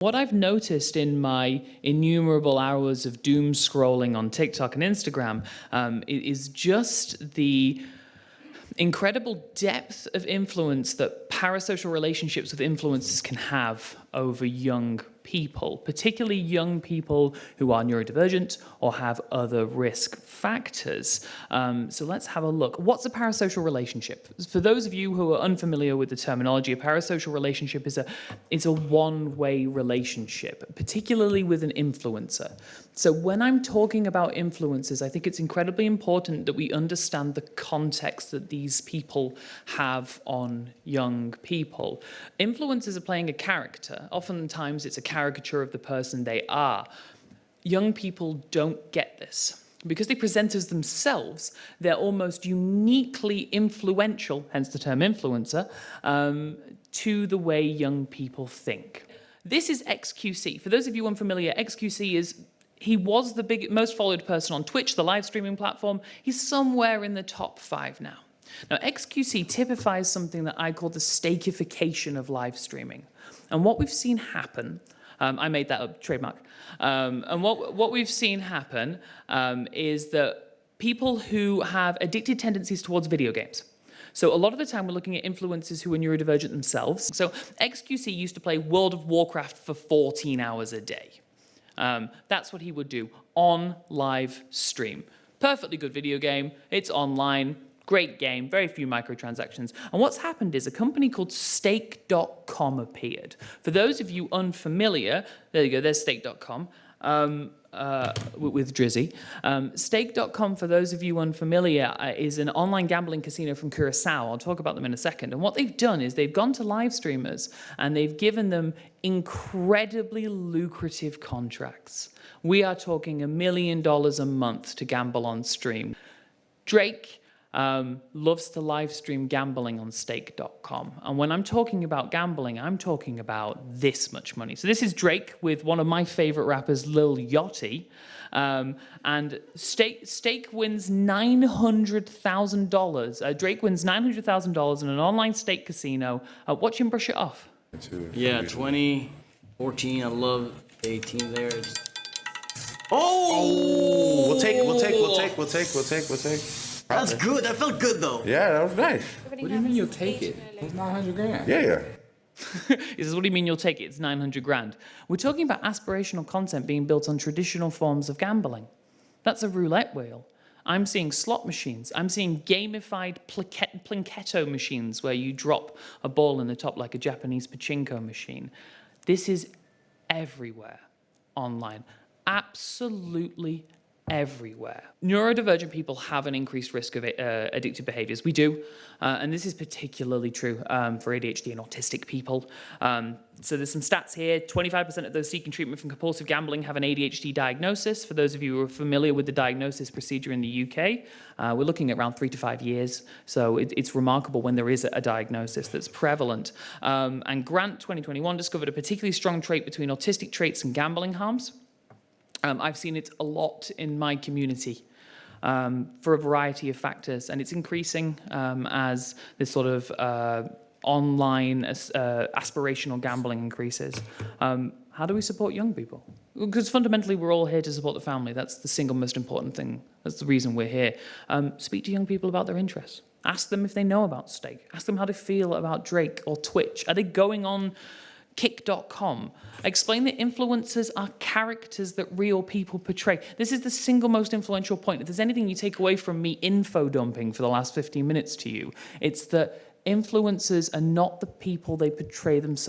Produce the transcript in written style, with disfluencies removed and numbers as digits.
What I've noticed in my innumerable hours of doom scrolling on TikTok and Instagram is just the incredible depth of influence that parasocial relationships with influencers can have over young people, particularly young people who are neurodivergent or have other risk factors. So let's have a look. What's a parasocial relationship? For those of you who are unfamiliar with the terminology, a parasocial relationship is a one-way relationship, particularly with an influencer. So when I'm talking about influencers, I think it's incredibly important that we understand the context that these people have on young people. Influencers are playing a character. Oftentimes it's a caricature of the person they are. Young people don't get this. Because they present as themselves, they're almost uniquely influential, hence the term influencer, to the way young people think. This is XQC. For those of you unfamiliar, XQC he was the most followed person on Twitch, the live streaming platform. He's somewhere in the top 5 now. Now, XQC typifies something that I call the stakification of live streaming. And what we've seen happen, I made that up, trademark. And what we've seen happen is that people who have addicted tendencies towards video games. So a lot of the time we're looking at influencers who are neurodivergent themselves. So XQC used to play World of Warcraft for 14 hours a day. That's what he would do on live stream. Perfectly good video game, it's online, great game, very few microtransactions. And what's happened is a company called Stake.com appeared. For those of you unfamiliar, there you go, there's Stake.com. With Drizzy. Stake.com, for those of you unfamiliar, is an online gambling casino from Curacao. I'll talk about them in a second. And what they've done is they've gone to live streamers and they've given them incredibly lucrative contracts. We are talking $1 million a month to gamble on stream. Drake loves to live stream gambling on Stake.com. And when I'm talking about gambling, I'm talking about this much money. So this is Drake with one of my favorite rappers, Lil Yachty. And Stake wins $900,000. Drake wins $900,000 in an online stake casino. Watch him brush it off. Yeah, 2014. I love 18 there. Oh! We'll take. That's good. That felt good though. Yeah, that was nice. What do you mean you'll take it? It's 900 grand. Yeah. He says, what do you mean you'll take it? It's 900 grand. We're talking about aspirational content being built on traditional forms of gambling. That's a roulette wheel. I'm seeing slot machines. I'm seeing gamified plinketto machines where you drop a ball in the top like a Japanese pachinko machine. This is everywhere online. Absolutely everywhere. Neurodivergent people have an increased risk of addictive behaviors. We do, and this is particularly true for ADHD and autistic people. So there's some stats here. 25% of those seeking treatment from compulsive gambling have an ADHD diagnosis. For those of you who are familiar with the diagnosis procedure in the UK, we're looking at around 3 to 5 years. So it's remarkable when there is a diagnosis that's prevalent. And Grant 2021 discovered a particularly strong trait between autistic traits and gambling harms. I've seen it a lot in my community for a variety of factors, and it's increasing as this sort of online aspirational gambling increases. How do we support young people? Because fundamentally we're all here to support the family. That's the single most important thing. That's the reason we're here. Speak to young people about their interests. Ask them if they know about Stake. Ask them how they feel about Drake or Twitch. Are they going on Kick.com? Explain that influencers are characters that real people portray. This is the single most influential point. If there's anything you take away from me info dumping for the last 15 minutes to you, it's that influencers are not the people they portray themselves